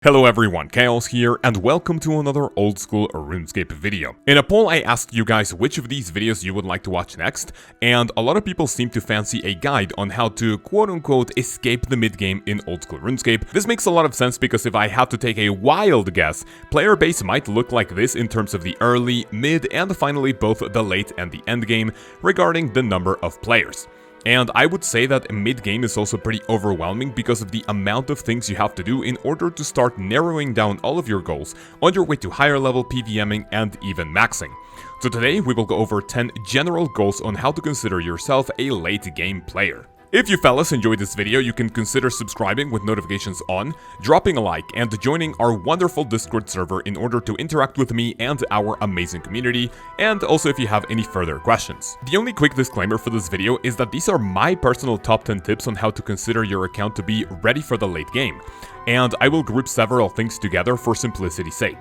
Hello everyone, Chaos here, and welcome to another old school RuneScape video. In a poll I asked you guys which of these videos you would like to watch next, and a lot of people seem to fancy a guide on how to quote-unquote escape the mid-game in old school RuneScape. This makes a lot of sense because if I had to take a wild guess, player base might look like this in terms of the early, mid, and finally both the late and the end game regarding the number of players. And I would say that mid-game is also pretty overwhelming because of the amount of things you have to do in order to start narrowing down all of your goals on your way to higher level PVMing and even maxing. So today we will go over 10 general goals on how to consider yourself a late game player. If you fellas enjoyed this video, you can consider subscribing with notifications on, dropping a like, and joining our wonderful Discord server in order to interact with me and our amazing community, and also if you have any further questions. The only quick disclaimer for this video is that these are my personal top 10 tips on how to consider your account to be ready for the late game, and I will group several things together for simplicity's sake.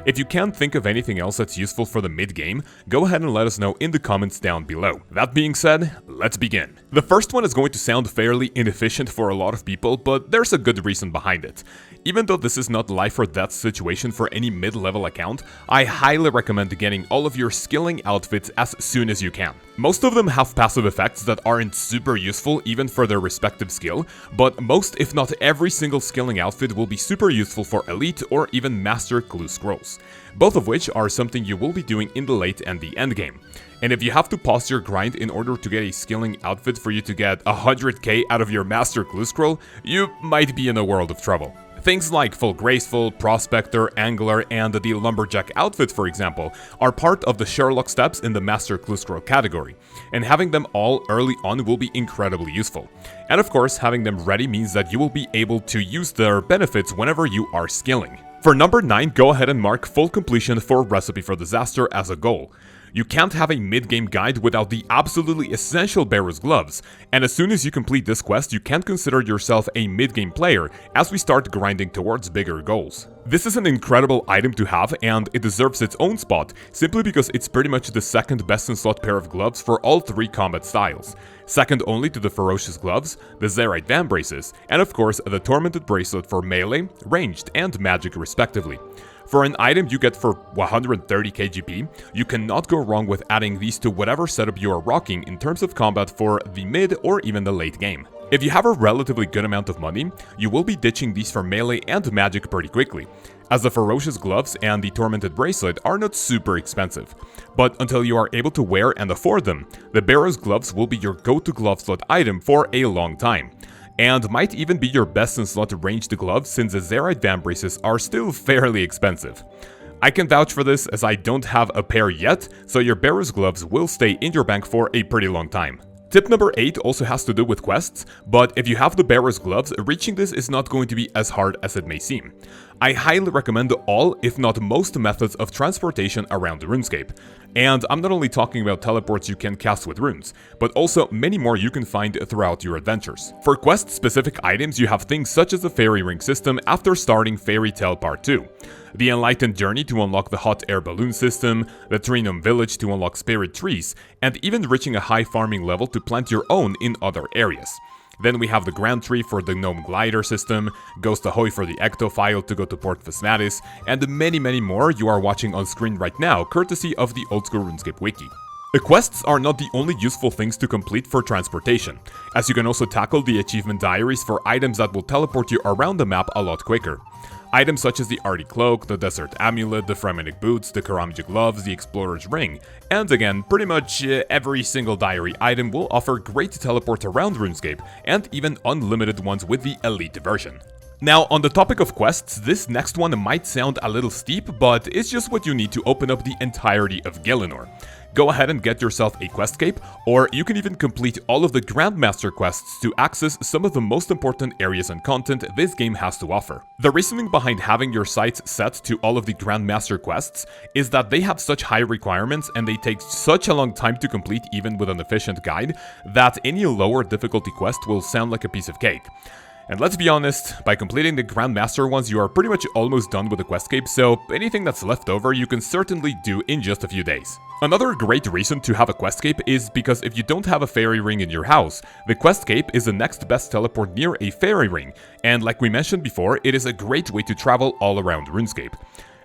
If you can't think of anything else that's useful for the mid-game, go ahead and let us know in the comments down below. That being said, let's begin. The first one is going to sound fairly inefficient for a lot of people, but there's a good reason behind it. Even though this is not life or death situation for any mid-level account, I highly recommend getting all of your skilling outfits as soon as you can. Most of them have passive effects that aren't super useful even for their respective skill, but most if not every single skilling outfit will be super useful for elite or even master clue scrolls, both of which are something you will be doing in the late and the end game. And if you have to pause your grind in order to get a skilling outfit for you to get 100k out of your master clue scroll, you might be in a world of trouble. Things like Full Graceful, Prospector, Angler, and the Lumberjack outfit, for example, are part of the Sherlock steps in the Master Clue Scroll category, and having them all early on will be incredibly useful. And of course, having them ready means that you will be able to use their benefits whenever you are skilling. For number 9, go ahead and mark full completion for Recipe for Disaster as a goal. You can't have a mid-game guide without the absolutely essential Barrows Gloves, and as soon as you complete this quest, you can consider yourself a mid-game player as we start grinding towards bigger goals. This is an incredible item to have, and it deserves its own spot, simply because it's pretty much the second best in slot pair of gloves for all three combat styles. Second only to the Ferocious Gloves, the Zerite Van Braces, and of course the Tormented Bracelet for melee, ranged, and magic respectively. For an item you get for 130 KGP, you cannot go wrong with adding these to whatever setup you are rocking in terms of combat for the mid or even the late game. If you have a relatively good amount of money, you will be ditching these for melee and magic pretty quickly, as the Ferocious Gloves and the Tormented Bracelet are not super expensive. But until you are able to wear and afford them, the Barrows Gloves will be your go-to glove slot item for a long time, and might even be your best in slot ranged gloves since the Zerite Van Braces are still fairly expensive. I can vouch for this as I don't have a pair yet, so your Barrows Gloves will stay in your bank for a pretty long time. Tip number 8 also has to do with quests, but if you have the Barrows Gloves, reaching this is not going to be as hard as it may seem. I highly recommend all, if not most, methods of transportation around RuneScape. And I'm not only talking about teleports you can cast with runes, but also many more you can find throughout your adventures. For quest-specific items, you have things such as the Fairy Ring system after starting Fairy Tale Part 2, the Enlightened Journey to unlock the Hot Air Balloon system, the Trinum Village to unlock Spirit Trees, and even reaching a high farming level to plant your own in other areas. Then we have the Grand Tree for the Gnome Glider system, Ghost Ahoy for the Ectophile to go to Port Phasmatis, and many more you are watching on screen right now, courtesy of the Old School RuneScape wiki. The quests are not the only useful things to complete for transportation, as you can also tackle the achievement diaries for items that will teleport you around the map a lot quicker. Items such as the Arty Cloak, the Desert Amulet, the Fremennik Boots, the Karamja Gloves, the Explorer's Ring, and again, pretty much every single diary item will offer great teleport around RuneScape, and even unlimited ones with the Elite version. Now, on the topic of quests, this next one might sound a little steep, but it's just what you need to open up the entirety of Gielinor. Go ahead and get yourself a quest cape, or you can even complete all of the Grandmaster quests to access some of the most important areas and content this game has to offer. The reasoning behind having your sights set to all of the Grandmaster quests is that they have such high requirements and they take such a long time to complete even with an efficient guide, that any lower difficulty quest will sound like a piece of cake. And let's be honest, by completing the Grandmaster ones you are pretty much almost done with the quest cape, so anything that's left over you can certainly do in just a few days. Another great reason to have a quest cape is because if you don't have a fairy ring in your house, the quest cape is the next best teleport near a fairy ring, and like we mentioned before, it is a great way to travel all around RuneScape.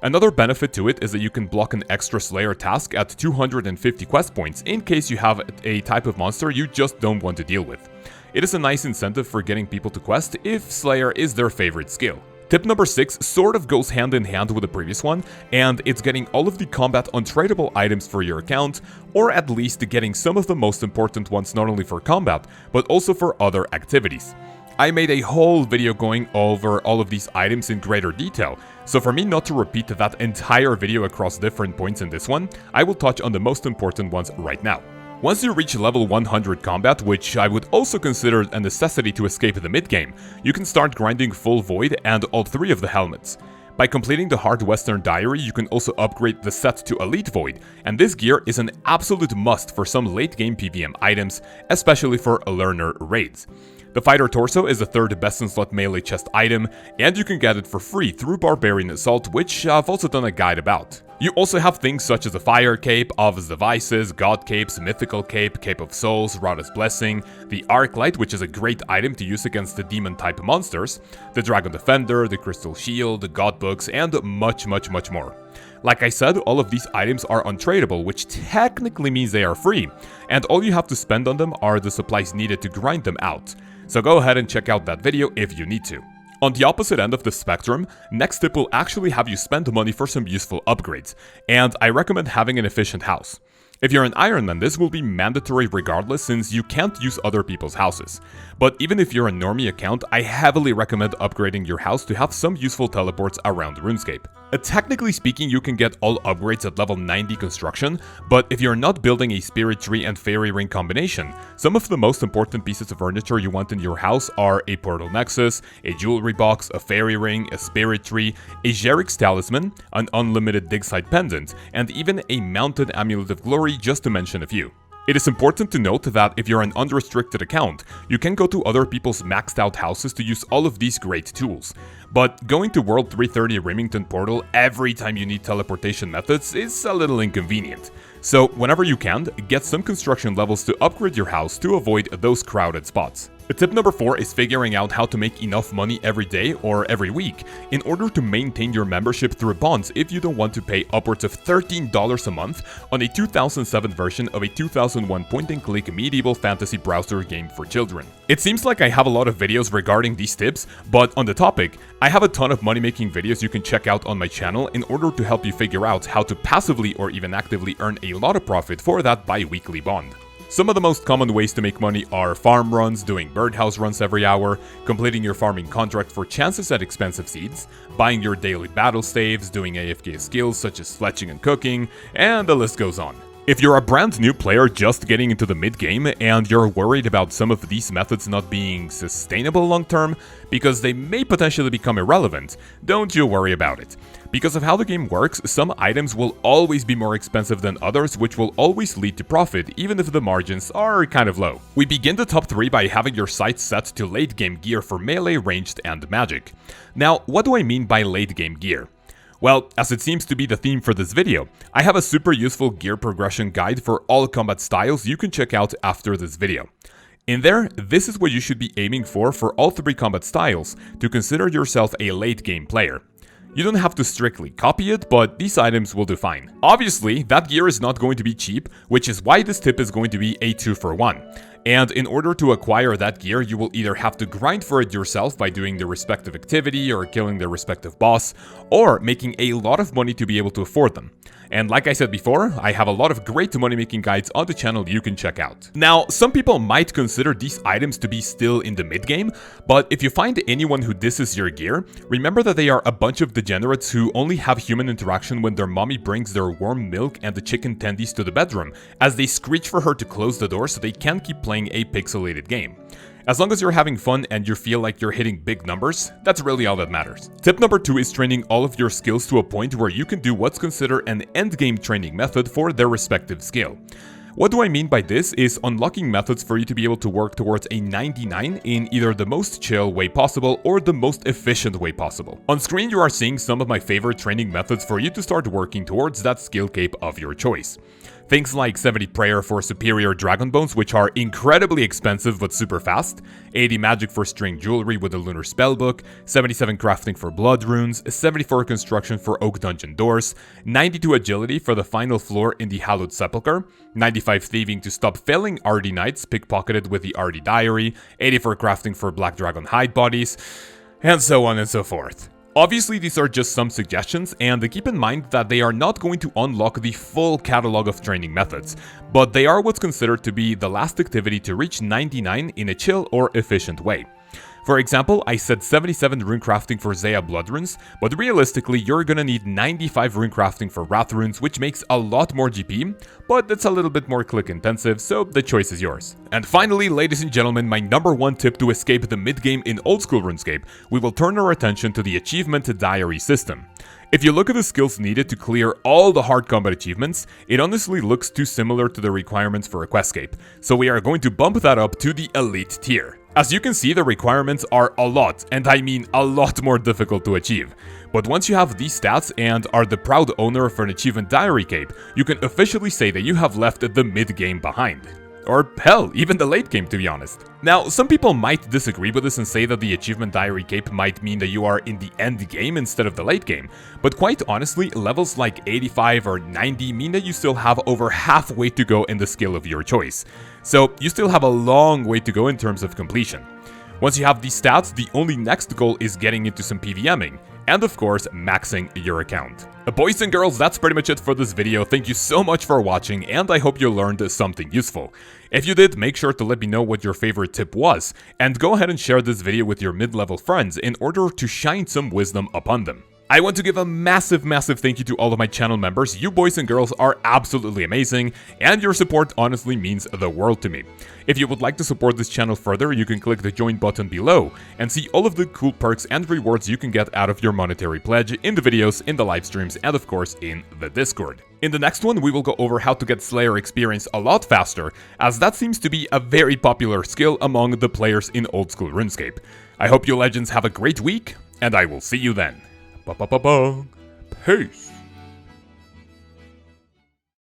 Another benefit to it is that you can block an extra Slayer task at 250 quest points in case you have a type of monster you just don't want to deal with. It is a nice incentive for getting people to quest if Slayer is their favorite skill. Tip number 6 sort of goes hand in hand with the previous one, and it's getting all of the combat untradeable items for your account, or at least getting some of the most important ones not only for combat, but also for other activities. I made a whole video going over all of these items in greater detail, so for me not to repeat that entire video across different points in this one, I will touch on the most important ones right now. Once you reach level 100 combat, which I would also consider a necessity to escape the mid-game, you can start grinding full void and all 3 of the helmets. By completing the Hard Western Diary, you can also upgrade the set to Elite Void, and this gear is an absolute must for some late-game PvM items, especially for learner raids. The Fighter Torso is the 3rd best in slot melee chest item, and you can get it for free through Barbarian Assault, which I've also done a guide about. You also have things such as the Fire Cape, Av's Devices, God Capes, Mythical Cape, Cape of Souls, Rada's Blessing, the Arc Light, which is a great item to use against the demon-type monsters, the Dragon Defender, the Crystal Shield, the God Books, and much more. Like I said, all of these items are untradeable, which technically means they are free, and all you have to spend on them are the supplies needed to grind them out. So go ahead and check out that video if you need to. On the opposite end of the spectrum, next tip will actually have you spend money for some useful upgrades, and I recommend having an efficient house. If you're an Ironman, this will be mandatory regardless since you can't use other people's houses. But even if you're a normie account, I heavily recommend upgrading your house to have some useful teleports around RuneScape. Technically speaking, you can get all upgrades at level 90 construction, but if you're not building a spirit tree and fairy ring combination, some of the most important pieces of furniture you want in your house are a portal nexus, a jewelry box, a fairy ring, a spirit tree, a Jerik's talisman, an unlimited dig site pendant, and even a mounted amulet of glory, just to mention a few. It is important to note that if you're an unrestricted account, you can go to other people's maxed out houses to use all of these great tools. But going to World 330 Remington Portal every time you need teleportation methods is a little inconvenient. So whenever you can, get some construction levels to upgrade your house to avoid those crowded spots. Tip number 4 is figuring out how to make enough money every day or every week in order to maintain your membership through bonds if you don't want to pay upwards of $13 a month on a 2007 version of a 2001 point-and-click medieval fantasy browser game for children. It seems like I have a lot of videos regarding these tips, but on the topic, I have a ton of money-making videos you can check out on my channel in order to help you figure out how to passively or even actively earn a lot of profit for that bi-weekly bond. Some of the most common ways to make money are farm runs, doing birdhouse runs every hour, completing your farming contract for chances at expensive seeds, buying your daily battle staves, doing AFK skills such as fletching and cooking, and the list goes on. If you're a brand new player just getting into the mid-game and you're worried about some of these methods not being sustainable long-term because they may potentially become irrelevant, don't you worry about it. Because of how the game works, some items will always be more expensive than others, which will always lead to profit even if the margins are kind of low. We begin the top 3 by having your sights set to late game gear for melee, ranged, and magic. Now, what do I mean by late game gear? Well, as it seems to be the theme for this video, I have a super useful gear progression guide for all combat styles you can check out after this video. In there, this is what you should be aiming for all 3 combat styles to consider yourself a late game player. You don't have to strictly copy it, but these items will do fine. Obviously, that gear is not going to be cheap, which is why this tip is going to be a 2-for-1. And in order to acquire that gear, you will either have to grind for it yourself by doing the respective activity or killing the respective boss, or making a lot of money to be able to afford them. And like I said before, I have a lot of great money-making guides on the channel you can check out. Now, some people might consider these items to be still in the mid-game, but if you find anyone who disses your gear, remember that they are a bunch of degenerates who only have human interaction when their mommy brings their warm milk and the chicken tendies to the bedroom, as they screech for her to close the door so they can keep playing a pixelated game. As long as you're having fun and you feel like you're hitting big numbers, that's really all that matters. Tip number 2 is training all of your skills to a point where you can do what's considered an endgame training method for their respective skill. What do I mean by this is unlocking methods for you to be able to work towards a 99 in either the most chill way possible or the most efficient way possible. On screen you are seeing some of my favorite training methods for you to start working towards that skill cape of your choice. Things like 70 prayer for superior dragon bones, which are incredibly expensive but super fast, 80 magic for string jewelry with the lunar spellbook, 77 crafting for blood runes, 74 construction for oak dungeon doors, 92 agility for the final floor in the hallowed sepulchre, 95 thieving to stop failing RD knights pickpocketed with the RD diary, 84 crafting for black dragon hide bodies, and so on and so forth. Obviously, these are just some suggestions, and keep in mind that they are not going to unlock the full catalog of training methods, but they are what's considered to be the last activity to reach 99 in a chill or efficient way. For example, I said 77 rune crafting for Zaya blood runes, but realistically you're gonna need 95 rune crafting for wrath runes, which makes a lot more GP, but it's a little bit more click intensive, so the choice is yours. And finally, ladies and gentlemen, my number one tip to escape the mid-game in old school RuneScape, we will turn our attention to the achievement diary system. If you look at the skills needed to clear all the hard combat achievements, it honestly looks too similar to the requirements for a Questscape, so we are going to bump that up to the elite tier. As you can see, the requirements are a lot, and I mean a lot more difficult to achieve. But once you have these stats and are the proud owner of an achievement diary cape, you can officially say that you have left the mid-game behind. Or hell, even the late game, to be honest. Now, some people might disagree with this and say that the achievement diary cape might mean that you are in the end game instead of the late game, but quite honestly, levels like 85 or 90 mean that you still have over halfway to go in the skill of your choice. So you still have a long way to go in terms of completion. Once you have these stats, the only next goal is getting into some PVMing, and of course, maxing your account. Boys and girls, that's pretty much it for this video. Thank you so much for watching, and I hope you learned something useful. If you did, make sure to let me know what your favorite tip was, and go ahead and share this video with your mid-level friends in order to shine some wisdom upon them. I want to give a massive thank you to all of my channel members. You boys and girls are absolutely amazing, and your support honestly means the world to me. If you would like to support this channel further, you can click the join button below and see all of the cool perks and rewards you can get out of your monetary pledge in the videos, in the live streams, and of course in the Discord. In the next one, we will go over how to get Slayer experience a lot faster, as that seems to be a very popular skill among the players in old school RuneScape. I hope you legends have a great week, and I will see you then. Peace.